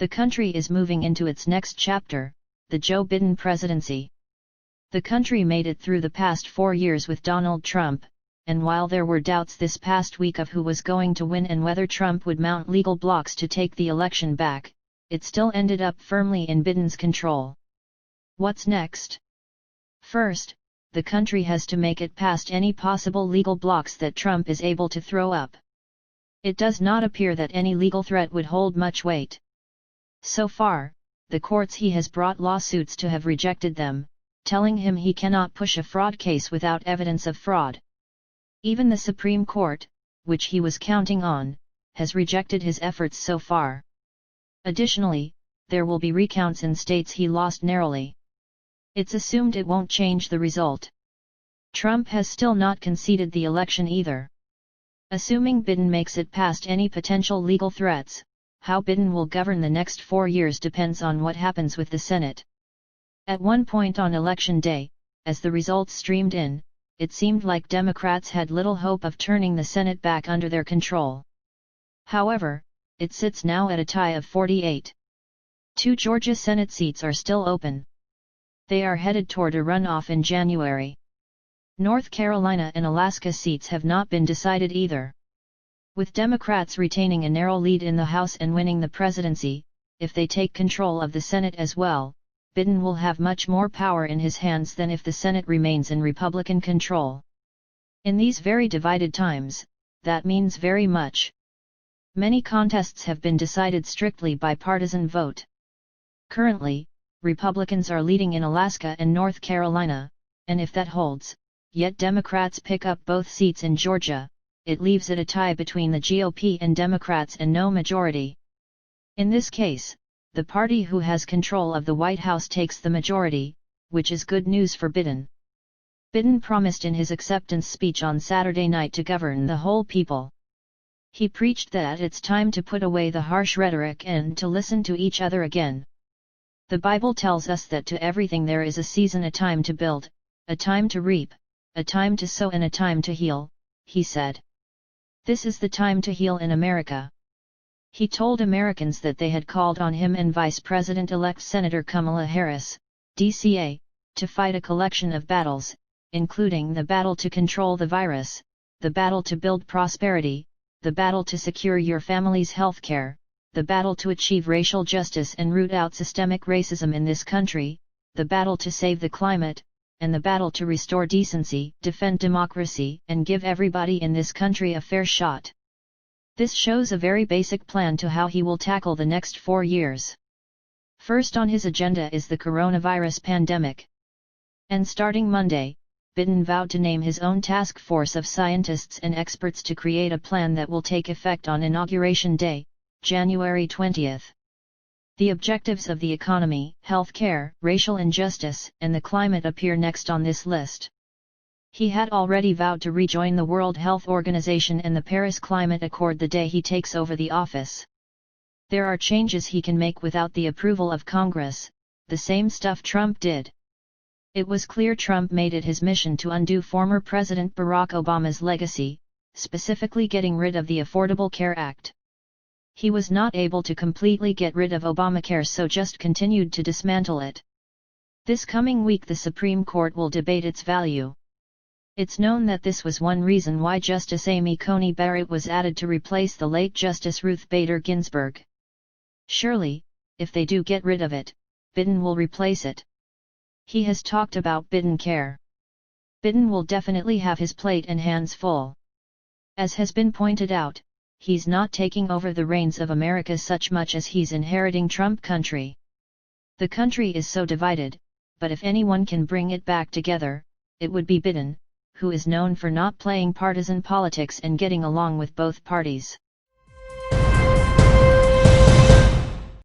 The country is moving into its next chapter, the Joe Biden presidency. The country made it through the past 4 years with Donald Trump, and while there were doubts this past week of who was going to win and whether Trump would mount legal blocks to take the election back, it still ended up firmly in Biden's control. What's next? First, the country has to make it past any possible legal blocks that Trump is able to throw up. It does not appear that any legal threat would hold much weight. So far, the courts he has brought lawsuits to have rejected them, telling him he cannot push a fraud case without evidence of fraud. Even the Supreme Court, which he was counting on, has rejected his efforts so far. Additionally, there will be recounts in states he lost narrowly. It's assumed it won't change the result. Trump has still not conceded the election either. Assuming Biden makes it past any potential legal threats, how Biden will govern the next 4 years depends on what happens with the Senate. At one point on Election Day, as the results streamed in, it seemed like Democrats had little hope of turning the Senate back under their control. However, it sits now at a tie of 48. 2 Georgia Senate seats are still open. They are headed toward a runoff in January. North Carolina and Alaska seats have not been decided either. With Democrats retaining a narrow lead in the House and winning the presidency, if they take control of the Senate as well, Biden will have much more power in his hands than if the Senate remains in Republican control. In these very divided times, that means very much. Many contests have been decided strictly by partisan vote. Currently, Republicans are leading in Alaska and North Carolina, and if that holds, yet Democrats pick up both seats in Georgia, it leaves it a tie between the GOP and Democrats and no majority. In this case, the party who has control of the White House takes the majority, which is good news for Biden. Biden promised in his acceptance speech on Saturday night to govern the whole people. He preached that it's time to put away the harsh rhetoric and to listen to each other again. The Bible tells us that to everything there is a season, a time to build, a time to reap, a time to sow and a time to heal, he said. This is the time to heal in America. He told Americans that they had called on him and Vice President-elect Senator Kamala Harris, DCA, to fight a collection of battles, including the battle to control the virus, the battle to build prosperity, the battle to secure your family's health care, the battle to achieve racial justice and root out systemic racism in this country, the battle to save the climate, and the battle to restore decency, defend democracy, and give everybody in this country a fair shot. This shows a very basic plan to how he will tackle the next 4 years. First on his agenda is the coronavirus pandemic. And starting Monday, Biden vowed to name his own task force of scientists and experts to create a plan that will take effect on Inauguration Day, January 20th. The objectives of the economy, health care, racial injustice, and the climate appear next on this list. He had already vowed to rejoin the World Health Organization and the Paris Climate Accord the day he takes over the office. There are changes he can make without the approval of Congress, the same stuff Trump did. It was clear Trump made it his mission to undo former President Barack Obama's legacy, specifically getting rid of the Affordable Care Act. He was not able to completely get rid of Obamacare, so just continued to dismantle it. This coming week the Supreme Court will debate its value. It's known that this was one reason why Justice Amy Coney Barrett was added to replace the late Justice Ruth Bader Ginsburg. Surely, if they do get rid of it, Biden will replace it. He has talked about Biden Care. Biden will definitely have his plate and hands full. As has been pointed out, he's not taking over the reins of America such much as he's inheriting Trump country. The country is so divided, but if anyone can bring it back together, it would be Biden, who is known for not playing partisan politics and getting along with both parties.